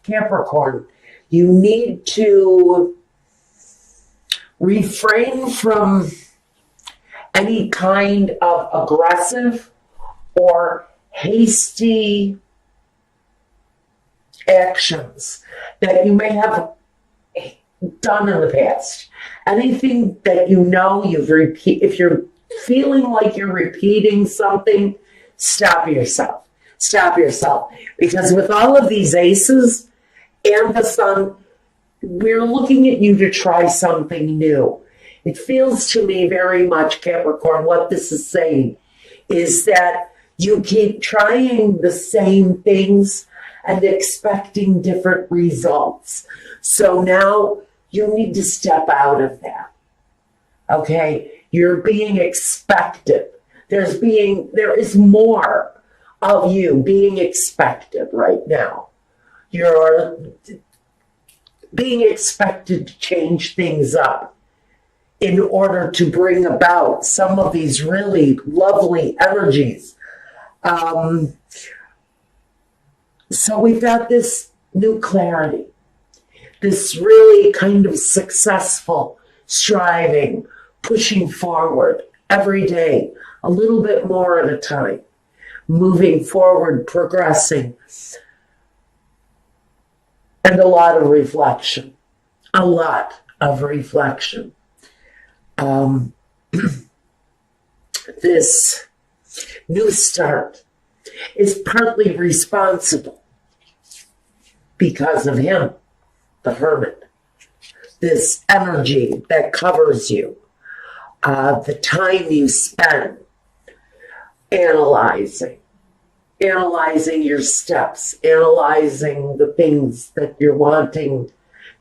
Capricorn, you need to refrain from any kind of aggressive or hasty actions that you may have done in the past. Anything that you know you've repeated, if you're feeling like you're repeating something, stop yourself. Stop yourself. Because with all of these aces and the sun, we're looking at you to try something new. It feels to me very much, Capricorn, what this is saying is that you keep trying the same things and expecting different results. So now you need to step out of that. Okay? You're being expected. There is more of you being expected right now. You're being expected to change things up in order to bring about some of these really lovely energies. So we've got this new clarity, this really kind of successful striving, pushing forward every day, a little bit more at a time, moving forward, progressing, and a lot of reflection, a lot of reflection. This new start is partly responsible because of him, the Hermit. This energy that covers you, the time you spend analyzing your steps, analyzing the things that you're wanting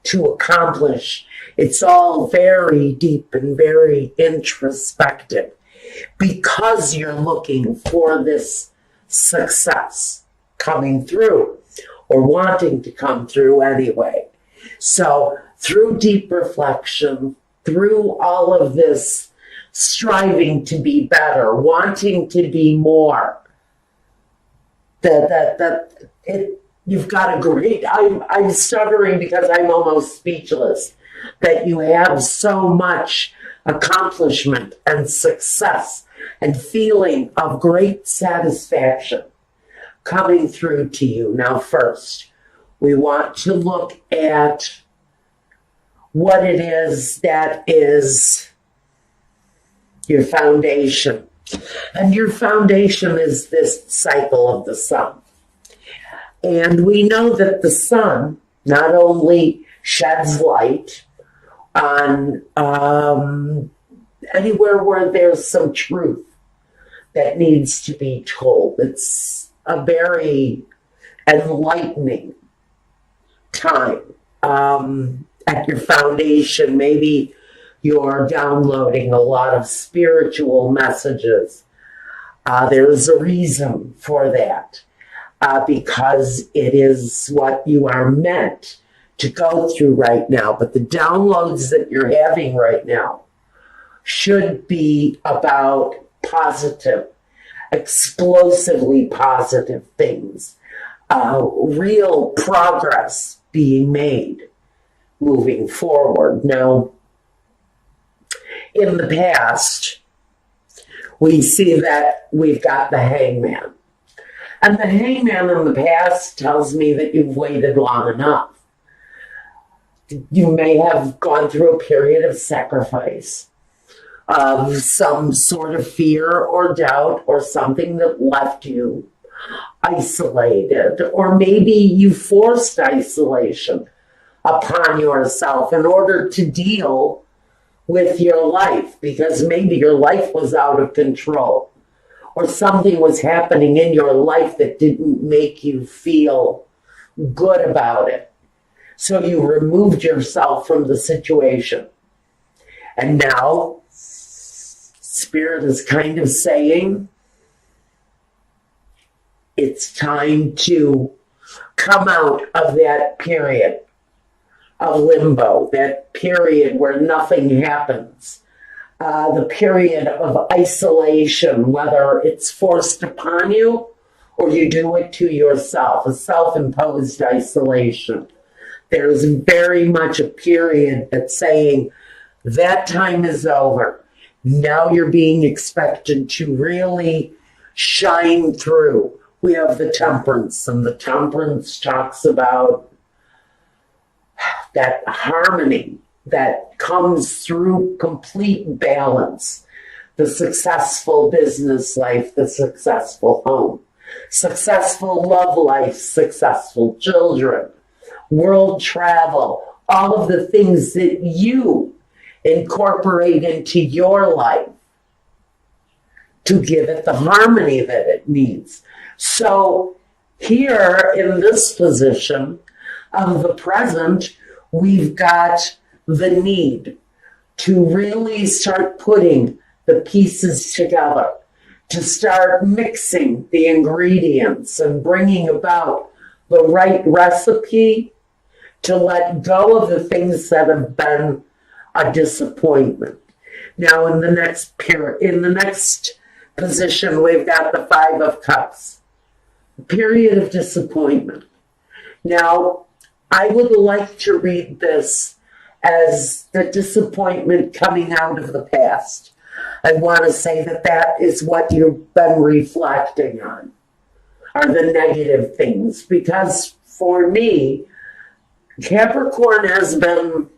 to accomplish. It's all very deep and very introspective because you're looking for this success coming through or wanting to come through anyway. So through deep reflection, through all of this striving to be better, wanting to be more, you've got a great, I'm stuttering because I'm almost speechless, that you have so much accomplishment and success and feeling of great satisfaction coming through to you. Now, first, we want to look at what it is that is your foundation. And your foundation is this cycle of the sun. And we know that the sun not only sheds light on anywhere where there's some truth that needs to be told. It's a very enlightening time at your foundation. Maybe you're downloading a lot of spiritual messages. There's a reason for that, because it is what you are meant to go through right now. But the downloads that you're having right now should be about positive, explosively positive things, real progress being made moving forward. Now, in the past, we see that we've got the Hangman. And the Hangman in the past tells me that you've waited long enough. You may have gone through a period of sacrifice, of some sort of fear or doubt or something that left you isolated, or maybe you forced isolation upon yourself in order to deal with your life, because maybe your life was out of control or something was happening in your life that didn't make you feel good about it. So you removed yourself from the situation. And now Spirit is kind of saying it's time to come out of that period of limbo, that period where nothing happens, the period of isolation, whether it's forced upon you or you do it to yourself, a self-imposed isolation. There's very much a period that's saying that time is over. Now you're being expected to really shine through. We have the temperance, and the temperance talks about that harmony that comes through complete balance. The successful business life, the successful home, successful love life, successful children, world travel, all of the things that you incorporate into your life to give it the harmony that it needs. So here in this position of the present, we've got the need to really start putting the pieces together, to start mixing the ingredients and bringing about the right recipe, to let go of the things that have been a disappointment. Now in the next position, we've got the Five of Cups, a period of disappointment. Now, I would like to read this as the disappointment coming out of the past. I want to say that that is what you've been reflecting on, are the negative things. Because for me, Capricorn has been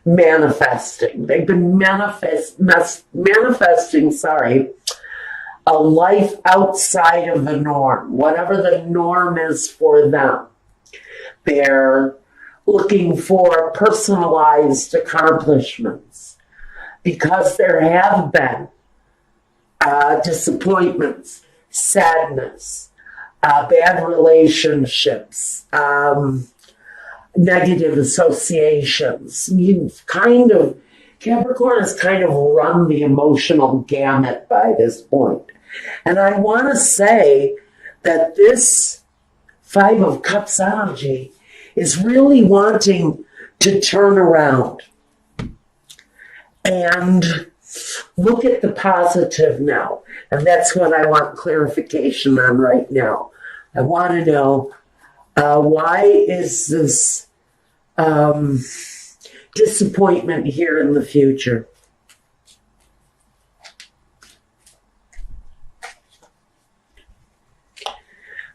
manifesting. They've been manifesting, a life outside of the norm, whatever the norm is for them. They're looking for personalized accomplishments because there have been disappointments, sadness, bad relationships, negative associations. Capricorn has kind of run the emotional gamut by this point. And I want to say that this Five of Cups energy is really wanting to turn around and look at the positive now. And that's what I want clarification on right now. I want to know why is this disappointment here in the future?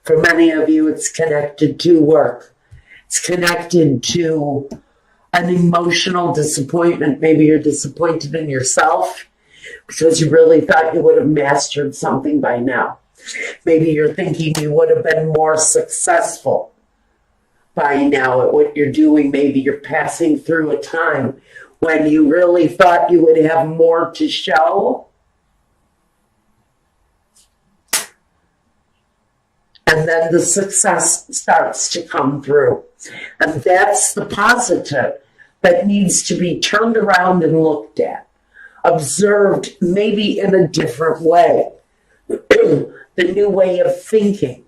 For many of you, it's connected to work. It's connected to an emotional disappointment. Maybe you're disappointed in yourself because you really thought you would have mastered something by now. Maybe you're thinking you would have been more successful by now at what you're doing. Maybe you're passing through a time when you really thought you would have more to show. And then the success starts to come through. And that's the positive that needs to be turned around and looked at, observed maybe in a different way. The new way of thinking,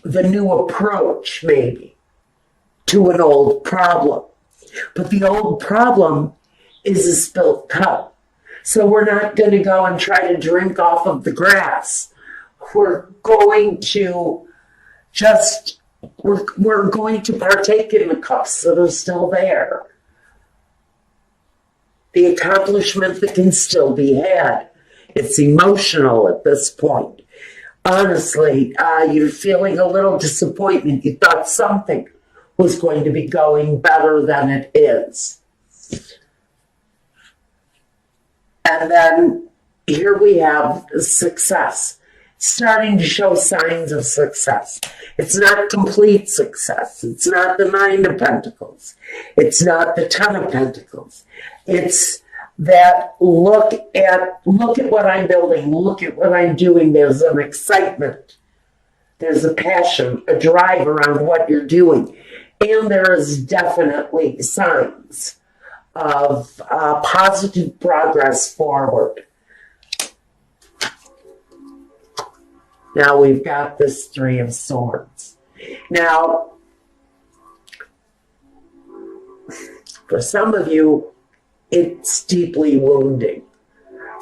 the new approach maybe to an old problem. But the old problem is a spilt cup. So we're not going to go and try to drink off of the grass. We're going to we're going to partake in the cups that are still there. The accomplishment that can still be had. It's emotional at this point. Honestly, you're feeling a little disappointment. You thought something was going to be going better than it is. And then here we have success, starting to show signs of success. It's not complete success. It's not the Nine of Pentacles. It's not the Ten of Pentacles. It's that look at what I'm building, look at what I'm doing. There's an excitement. There's a passion, a drive around what you're doing. And there is definitely signs of positive progress forward. Now we've got this Three of Swords. Now, for some of you, it's deeply wounding.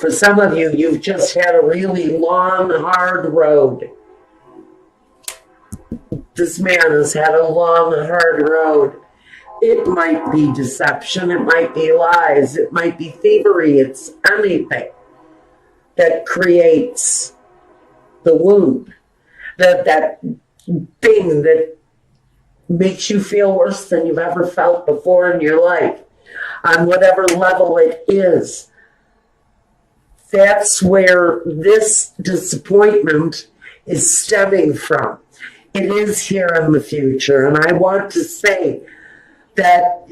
For some of you, you've just had a really long, hard road. This man has had a long, hard road. It might be deception, it might be lies, it might be thievery, it's anything that creates the wound, that thing that makes you feel worse than you've ever felt before in your life, on whatever level it is. That's where this disappointment is stemming from. It is here in the future, and I want to say that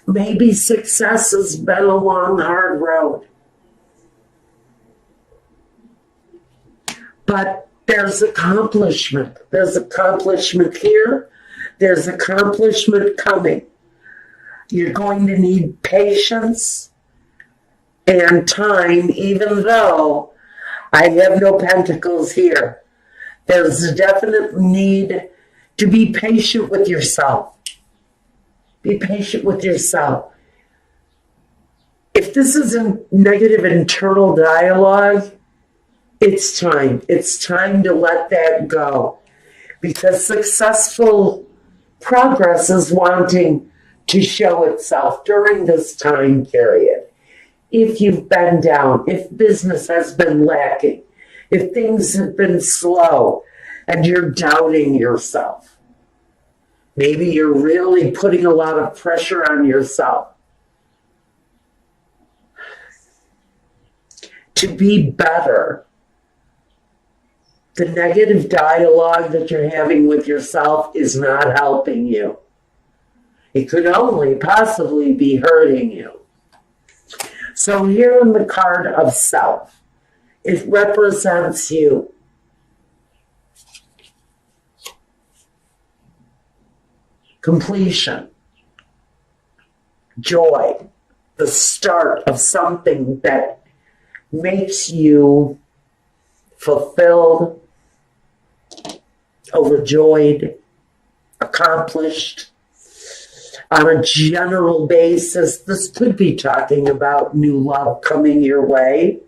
maybe success has been a long, hard road. But there's accomplishment. There's accomplishment here. There's accomplishment coming. You're going to need patience and time, even though I have no pentacles here. There's a definite need to be patient with yourself. Be patient with yourself. If this is a negative internal dialogue, it's time. It's time to let that go. Because successful progress is wanting to show itself during this time period. If you've been down, if business has been lacking, if things have been slow and you're doubting yourself, maybe you're really putting a lot of pressure on yourself to be better. The negative dialogue that you're having with yourself is not helping you. It could only possibly be hurting you. So here in the card of self, it represents you. Completion, joy, the start of something that makes you fulfilled, overjoyed, accomplished. On a general basis, this could be talking about new love coming your way.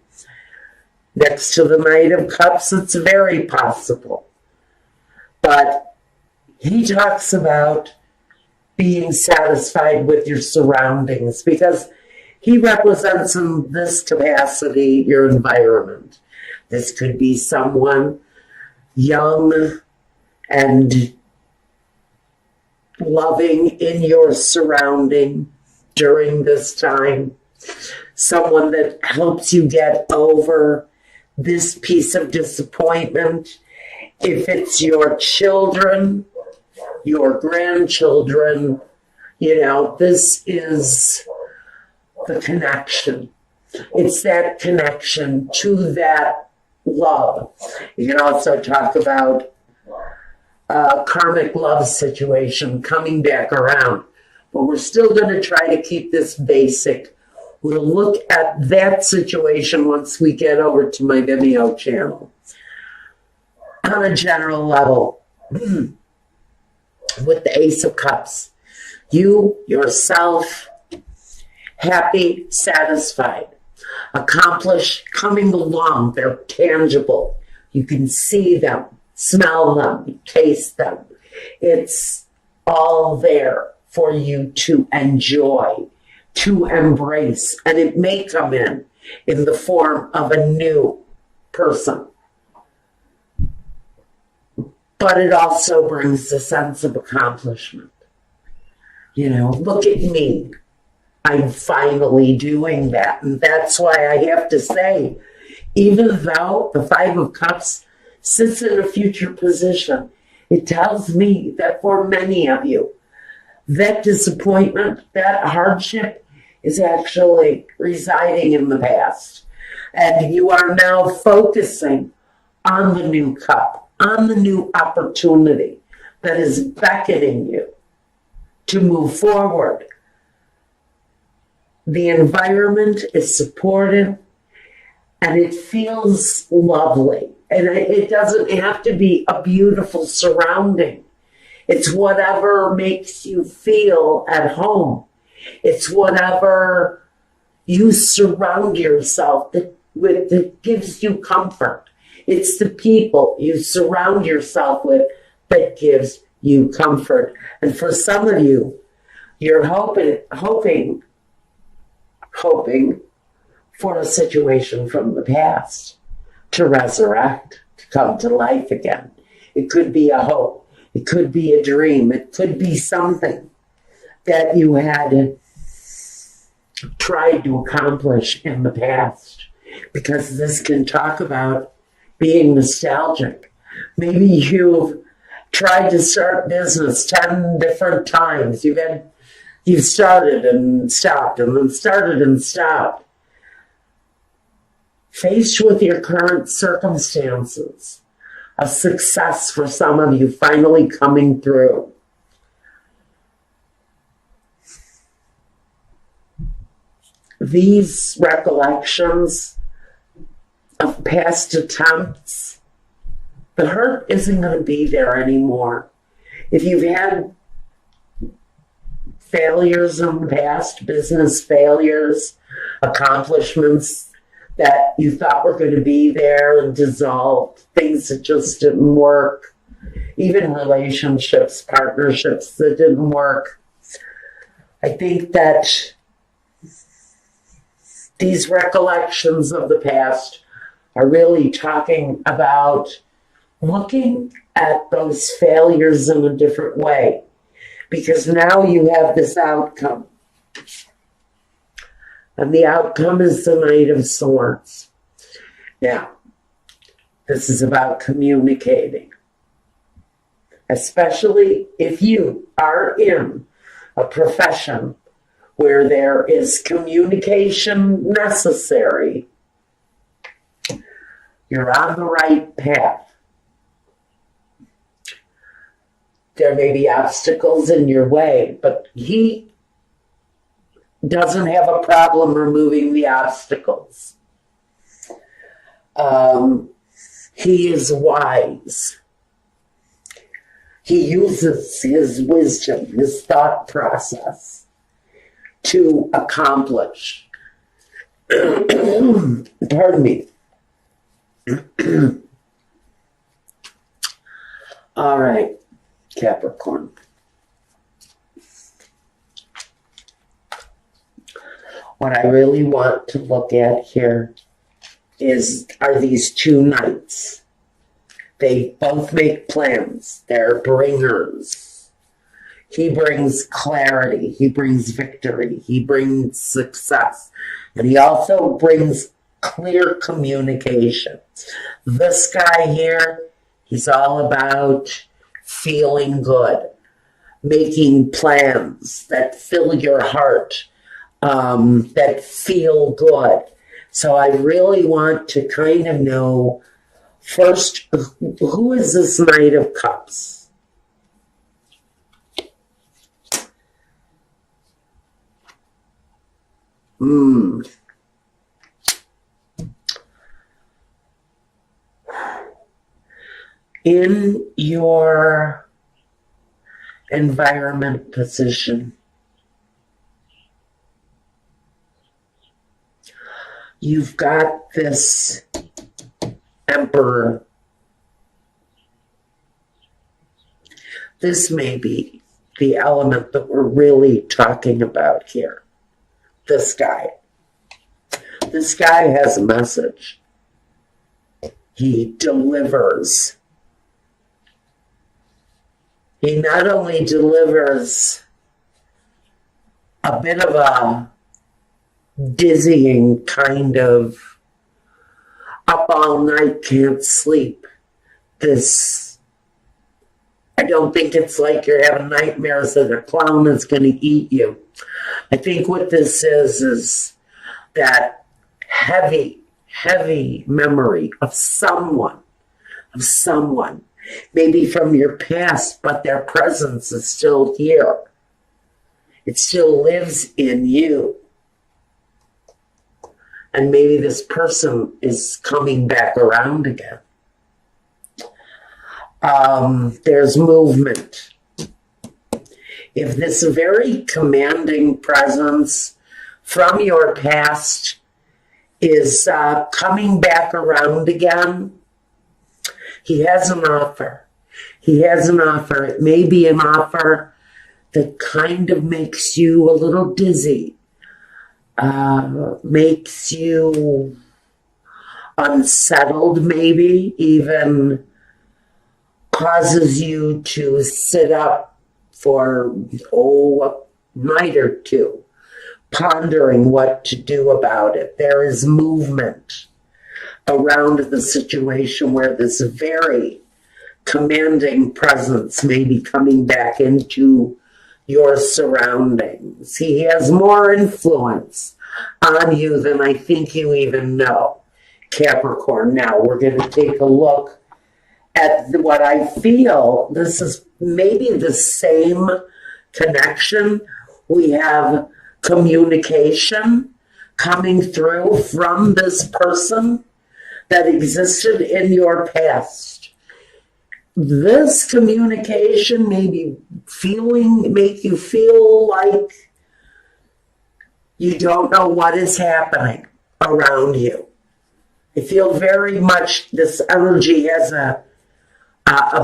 Next to the Knight of Cups, it's very possible. But he talks about being satisfied with your surroundings because he represents in this capacity your environment. This could be someone young and loving in your surrounding during this time. Someone that helps you get over this piece of disappointment. If it's your children, your grandchildren, this is the connection. It's that connection to that love. You can also talk about a karmic love situation coming back around. But we're still going to try to keep this basic. We'll look at that situation once we get over to my Vimeo channel. On a general level, with the Ace of Cups, you, yourself, happy, satisfied, accomplished, coming along. They're tangible. You can see them, smell them, taste them. It's all there for you to enjoy, to embrace. And it may come in the form of a new person. But it also brings a sense of accomplishment. Look at me. I'm finally doing that. And that's why I have to say, even though the Five of Cups sits in a future position, it tells me that for many of you, that disappointment, that hardship is actually residing in the past. And you are now focusing on the new cup, on the new opportunity that is beckoning you to move forward. The environment is supportive and it feels lovely. And it doesn't have to be a beautiful surrounding. It's whatever makes you feel at home. It's whatever you surround yourself that gives you comfort. It's the people you surround yourself with that gives you comfort. And for some of you, you're hoping for a situation from the past to resurrect, to come to life again. It could be a hope. It could be a dream. It could be something that you had tried to accomplish in the past, because this can talk about being nostalgic. Maybe you've tried to start business 10 different times. You've started and stopped and then started and stopped. Faced with your current circumstances of success for some of you finally coming through. These recollections of past attempts, the hurt isn't going to be there anymore. If you've had failures in the past, business failures, accomplishments that you thought were going to be there and dissolved, things that just didn't work, even relationships, partnerships that didn't work. I think that these recollections of the past are really talking about looking at those failures in a different way, because now you have this outcome. And the outcome is the Knight of Swords. Now, this is about communicating, especially if you are in a profession where there is communication necessary. You're on the right path. There may be obstacles in your way, but he doesn't have a problem removing the obstacles. He is wise. He uses his wisdom, his thought process to accomplish. Pardon me. All right, Capricorn. What I really want to look at here are these two knights. They both make plans. They're bringers. He brings clarity. He brings victory. He brings success. And he also brings clear communication. This guy here, he's all about feeling good, making plans that fill your heart, that feel good. So I really want to kind of know first, who is this Knight of Cups? In your environment position, you've got this Emperor. This may be the element that we're really talking about here. This guy. This guy has a message. He delivers. He not only delivers a bit of a dizzying kind of up all night, can't sleep. I don't think it's like you're having nightmares that a clown is going to eat you. I think what this is that heavy memory of someone, maybe from your past, but their presence is still here. It still lives in you. And maybe this person is coming back around again. There's movement. If this very commanding presence from your past is coming back around again. He has an offer. He has an offer. It may be an offer that kind of makes you a little dizzy, makes you unsettled, maybe even causes you to sit up for, a night or two, pondering what to do about it. There is movement around the situation where this very commanding presence may be coming back into your surroundings. He has more influence on you than I think you even know, Capricorn. Now we're going to take a look at what I feel. This is maybe the same connection. We have communication coming through from this person that existed in your past. This communication make you feel like you don't know what is happening around you. I feel very much this energy has a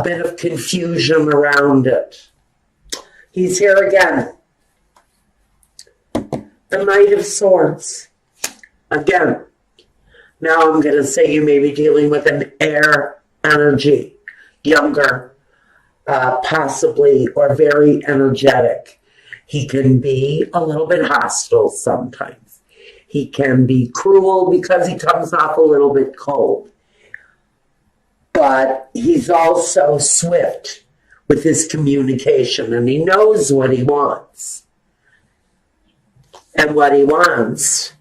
bit of confusion around it. He's here again. The Knight of Swords. Again. Now I'm going to say you may be dealing with an air energy. Younger, possibly, or very energetic. He can be a little bit hostile sometimes. He can be cruel because he comes off a little bit cold. But he's also swift with his communication, and he knows what he wants. And what he wants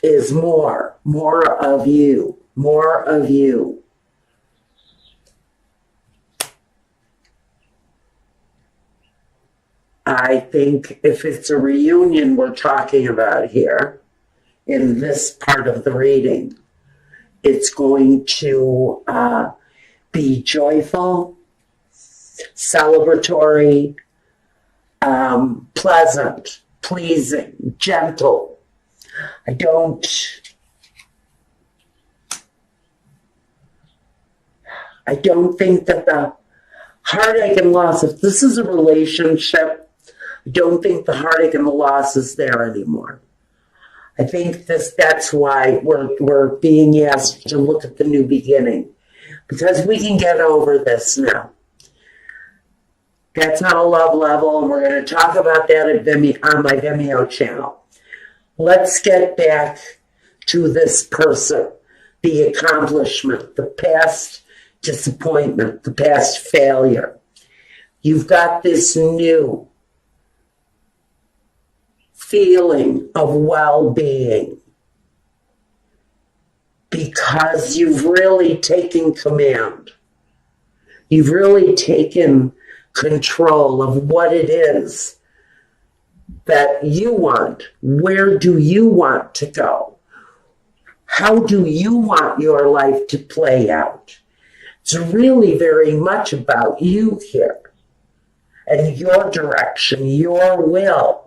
is more of you, more of you. I think if it's a reunion we're talking about here, in this part of the reading, it's going to be joyful, celebratory, pleasant, pleasing, gentle. I don't think that the heartache and loss, if this is a relationship, I don't think the heartache and the loss is there anymore. I think that's why we're being asked to look at the new beginning, because we can get over this now. That's on a love level, and we're going to talk about that on my Vimeo channel. Let's get back to this person, the accomplishment, the past disappointment, the past failure. You've got this new feeling of well-being because you've really taken command. You've really taken control of what it is that you want. Where do you want to go? How do you want your life to play out? It's really very much about you here and your direction, your will.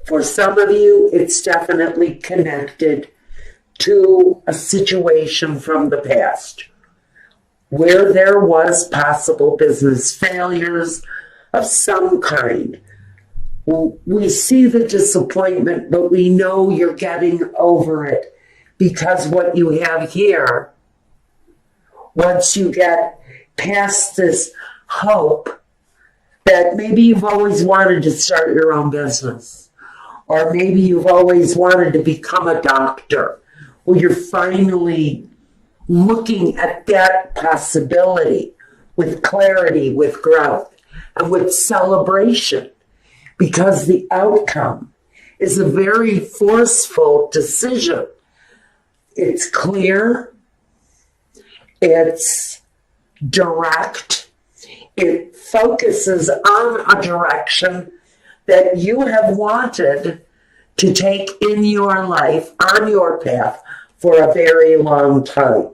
For some of you, it's definitely connected to a situation from the past where there was possible business failures of some kind. We see the disappointment, but we know you're getting over it, because what you have here, once you get past this hope that maybe you've always wanted to start your own business, or maybe you've always wanted to become a doctor, or you're finally looking at that possibility with clarity, with growth, and with celebration, because the outcome is a very forceful decision. It's clear, it's direct, it focuses on a direction that you have wanted to take in your life, on your path, for a very long time.